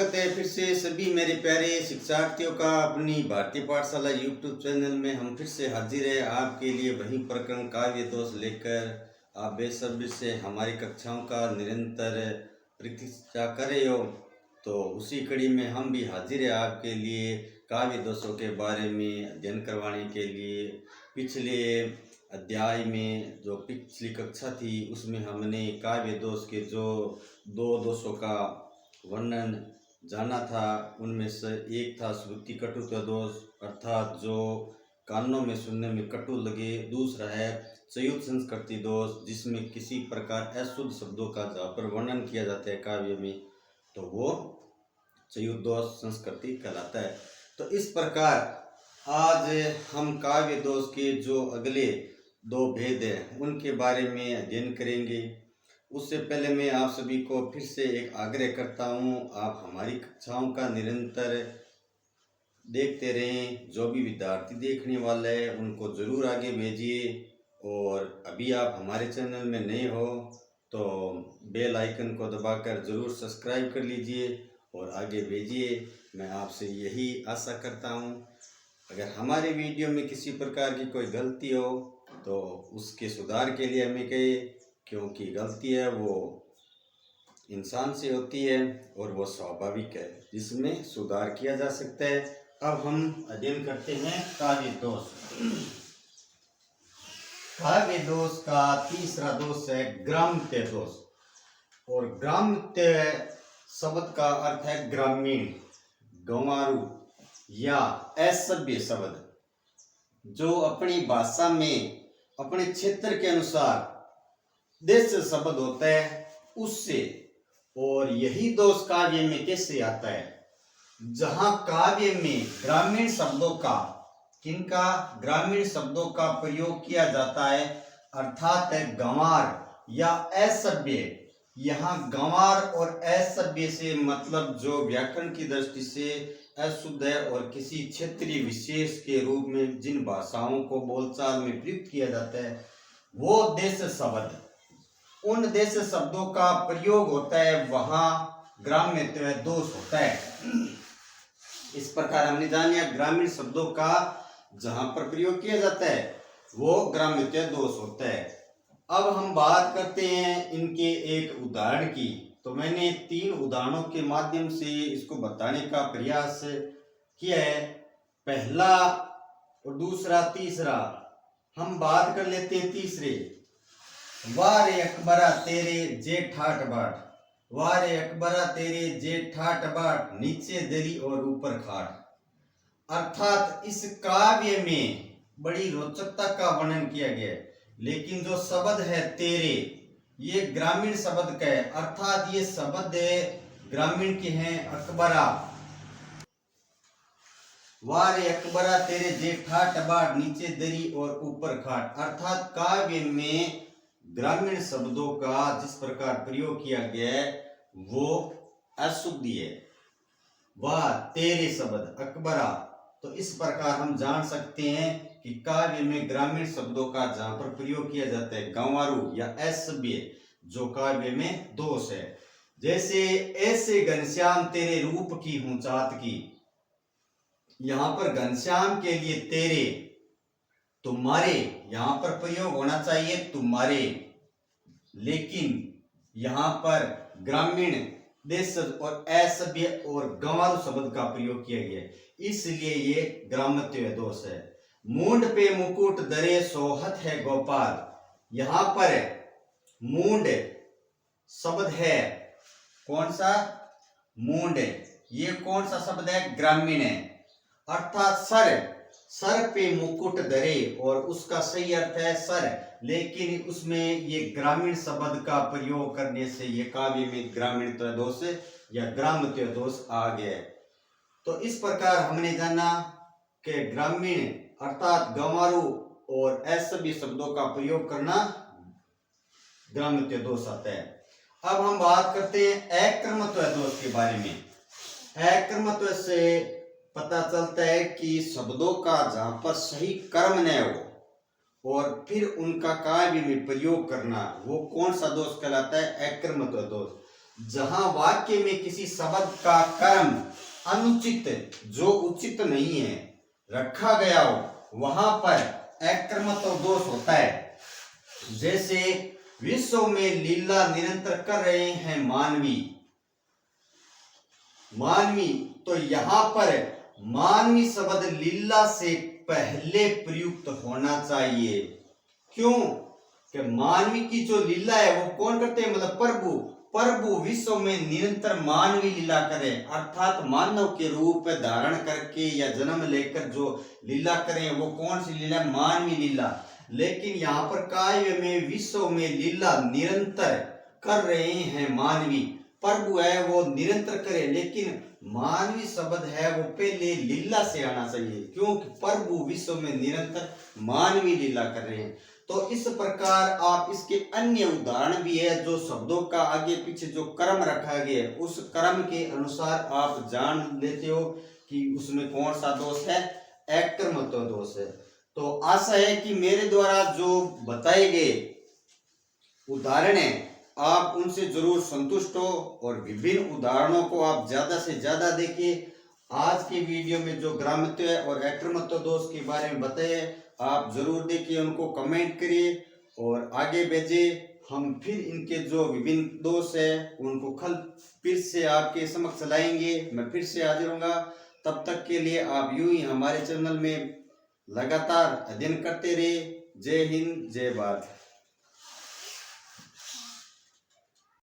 स्वागत है फिर से सभी मेरे प्यारे शिक्षार्थियों का अपनी भारतीय पाठशाला यूट्यूब चैनल में। हम फिर से हाजिर है आपके लिए वही प्रकरण काव्य दोष लेकर। आप बेसब्री से हमारी कक्षाओं का निरंतर प्रतीक्षा कर रहे हो, तो उसी कड़ी में हम भी हाजिर है आपके लिए काव्य दोषों के बारे में अध्ययन करवाने के लिए। पिछले अध्याय में जो पिछली कक्षा थी उसमें हमने काव्य दोष के जो दो दोषों का वर्णन जाना था। उनमें से एक था श्रुति कटुत्व दोष, अर्थात जो कानों में सुनने में कटु लगे। दूसरा है संयुक्त संस्कृति दोष, जिसमें किसी प्रकार अशुद्ध शब्दों का जहाँ पर वर्णन किया जाता है काव्य में, तो वो संयुक्त दोष संस्कृति कहलाता है। तो इस प्रकार आज हम काव्य दोष के जो अगले दो भेद हैं उनके बारे में अध्ययन करेंगे। उससे पहले मैं आप सभी को फिर से एक आग्रह करता हूँ, आप हमारी कक्षाओं का निरंतर देखते रहें। जो भी विद्यार्थी देखने वाले हैं उनको ज़रूर आगे भेजिए, और अभी आप हमारे चैनल में नए हो तो बेल आइकन को दबाकर ज़रूर सब्सक्राइब कर लीजिए और आगे भेजिए। मैं आपसे यही आशा करता हूँ। अगर हमारे वीडियो में किसी प्रकार की कोई गलती हो तो उसके सुधार के लिए हमें कहे, क्योंकि गलती है वो इंसान से होती है और वो स्वाभाविक है, जिसमें सुधार किया जा सकता है। अब हम अध्ययन करते हैं काव्य दोष। काव्य दोष का तीसरा दोष है ग्राम्य दोष, और ग्राम्य शब्द का अर्थ है ग्रामीण, गंवारू या असभ्य शब्द, जो अपनी भाषा में अपने क्षेत्र के अनुसार देश शब्द होता है उससे। और यही दोष काव्य में कैसे आता है, जहां काव्य में ग्रामीण शब्दों का, किनका, ग्रामीण शब्दों का प्रयोग किया जाता है, अर्थात गंवार या असभ्य। यहाँ गंवार और असभ्य से मतलब जो व्याकरण की दृष्टि से अशुद्ध है और किसी क्षेत्रीय विशेष के रूप में जिन भाषाओं को बोलचाल में प्रयुक्त किया जाता है वो देश शब्द, उन देश शब्दों का प्रयोग होता है, वहां ग्राम्य दोष होता है। इस प्रकार हमने जान लिया ग्रामीण शब्दों का जहां पर प्रयोग किया जाता है वो ग्राम्य दोष होता है। अब हम बात करते हैं इनके एक उदाहरण की। तो मैंने 3 उदाहरणों के माध्यम से इसको बताने का प्रयास किया है, पहला और दूसरा, तीसरा। हम बात कर लेते हैं तीसरे। वारे अकबरा तेरे जेठाट बाट, वारे अकबरा तेरे जेठाट बाट, नीचे दरी और ऊपर खाट। अर्थात इस काव्य में बड़ी रोचकता का वर्णन किया गया है, लेकिन जो शब्द है तेरे, ये ग्रामीण शब्द का है, अर्थात ये शब्द ग्रामीण के हैं। अकबरा, वारे अकबरा तेरे जेठाट बाट, नीचे दरी और ऊपर खाट। अर्थात काव्य में ग्रामीण शब्दों का जिस प्रकार प्रयोग किया गया है वो अशुद्धि है। वाह तेरे शब्द अकबरा, तो इस प्रकार हम जान सकते हैं कि काव्य में ग्रामीण शब्दों का जहां पर प्रयोग किया जाता है गंवारू या असभ्य, जो काव्य में दोष है। जैसे ऐसे घनश्याम तेरे रूप की हूं चाहत की, यहां पर घनश्याम के लिए तेरे, तुम्हारे यहां पर प्रयोग होना चाहिए तुम्हारे, लेकिन यहां पर ग्रामीण देश और असभ्य और गंवारू शब्द का प्रयोग किया गया है, इसलिए ये ग्राम्य दोष है। मूंड पे मुकुट दरे सोहत है गोपाल, यहां पर मूंड शब्द है, कौन सा, मूंड, ये कौन सा शब्द है, ग्रामीण है। अर्थात सर पे मुकुट धरे, और उसका सही अर्थ है सर, लेकिन उसमें ये ग्रामीण शब्द का प्रयोग करने से ये काव्य में ग्रामीण दोष या ग्राम्य दोष आ गया। तो इस प्रकार हमने जाना कि ग्रामीण अर्थात गंवारू और असभ्य शब्दों का प्रयोग करना ग्राम्य दोष आता है। अब हम बात करते हैं अक्रमत्व दोष के बारे में। अक्रमत्व से पता चलता है कि शब्दों का जहां पर सही कर्म न हो और फिर उनका काव्य में प्रयोग करना, वो कौन सा दोष कहलाता है, अक्रमत्व दोष। जहां वाक्य में किसी शब्द का कर्म अनुचित, जो उचित नहीं है, रखा गया हो, वहां पर अकर्मत्व दोष होता है। जैसे विश्व में लीला निरंतर कर रहे हैं मानवी, तो यहां पर मानवी शब्द लीला से पहले प्रयुक्त होना चाहिए। क्यों? कि मानवी की जो लीला है वो कौन करते हैं? मतलब प्रभु विश्व में निरंतर मानवी लीला करे, अर्थात मानव के रूप धारण करके या जन्म लेकर जो लीला करें वो कौन सी लीला? मानवी लीला। लेकिन यहाँ पर काव्य में विश्व में लीला निरंतर कर रहे हैं मानवी, प्रभु है वो निरंतर करे, लेकिन मानवी शब्द है वो पहले लीला से आना चाहिए, क्योंकि प्रभु विश्व में निरंतर मानवी लीला कर रहे हैं। तो इस प्रकार आप इसके अन्य उदाहरण भी है, जो शब्दों का आगे पीछे जो क्रम रखा गया है उस क्रम के अनुसार आप जान लेते हो कि उसमें कौन सा दोष है, अकर्मत्व दोष है। तो आशा है कि मेरे द्वारा जो बताए गए उदाहरण है आप उनसे जरूर संतुष्ट हो और विभिन्न उदाहरणों को आप ज्यादा से ज्यादा देखिए। आज के वीडियो में जो ग्राम्यत्व और अकर्मत्व दोष के बारे में बताए आप जरूर देखिए, उनको कमेंट करिए और आगे भेजिए। हम फिर इनके जो विभिन्न दोष है उनको कल फिर से आपके समक्ष लाएंगे, मैं फिर से हाजिर होऊंगा। तब तक के लिए आप यूं ही हमारे चैनल में लगातार अध्ययन करते रहिए। जय हिंद, जय भारत।